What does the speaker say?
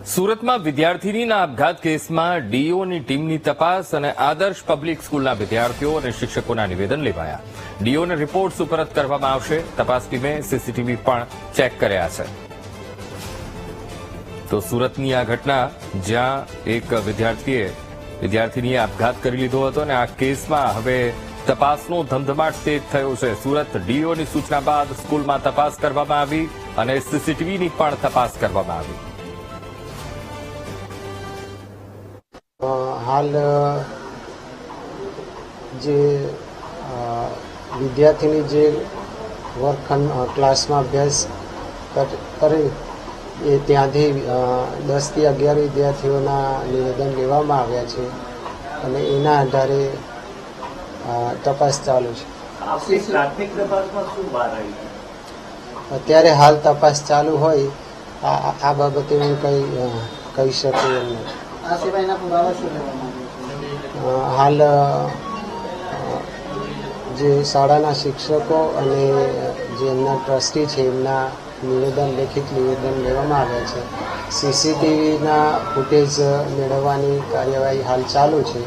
સુરતમાં વિદ્યાર્થીનીના આપઘાત કેસમાં ડીઓની ટીમની તપાસ અને આદર્શ પબ્લિક સ્કૂલના વિદ્યાર્થીઓ અને શિક્ષકોના નિવેદન લેવાયા. ડીઓને રિપોર્ટ સુપરત કરવામાં આવશે. તપાસ ટીમે સીસીટીવી પણ ચેક કર્યા છે. તો સુરતની આ ઘટના જ્યાં એક વિદ્યાર્થીનીએ આપઘાત કરી લીધો હતો અને આ કેસમાં હવે તપાસનો ધમધમાટ તેજ થયો છે. સુરત ડીઓની સૂચના બાદ સ્કૂલમાં તપાસ કરવામાં આવી અને સીસીટીવીની પણ તપાસ કરવામાં આવી. હાલ જે વિદ્યાર્થીની જે વર્ગખંડ ક્લાસમાં અભ્યાસ કરી એ ત્યાંથી 10 થી 11 વિદ્યાર્થીઓના નિવેદન લેવામાં આવ્યા છે અને એના આધારે તપાસ ચાલુ છે. અત્યારે હાલ તપાસ ચાલુ હોય આ બાબતે હું કહી શકું એમ નથી. હાલ જે શાળાના શિક્ષકો અને જે એમના ટ્રસ્ટી છે એમના લેખિત નિવેદન લેવામાં આવ્યા છે. સીસીટીવીના ફૂટેજ મેળવવાની કાર્યવાહી હાલ ચાલુ છે.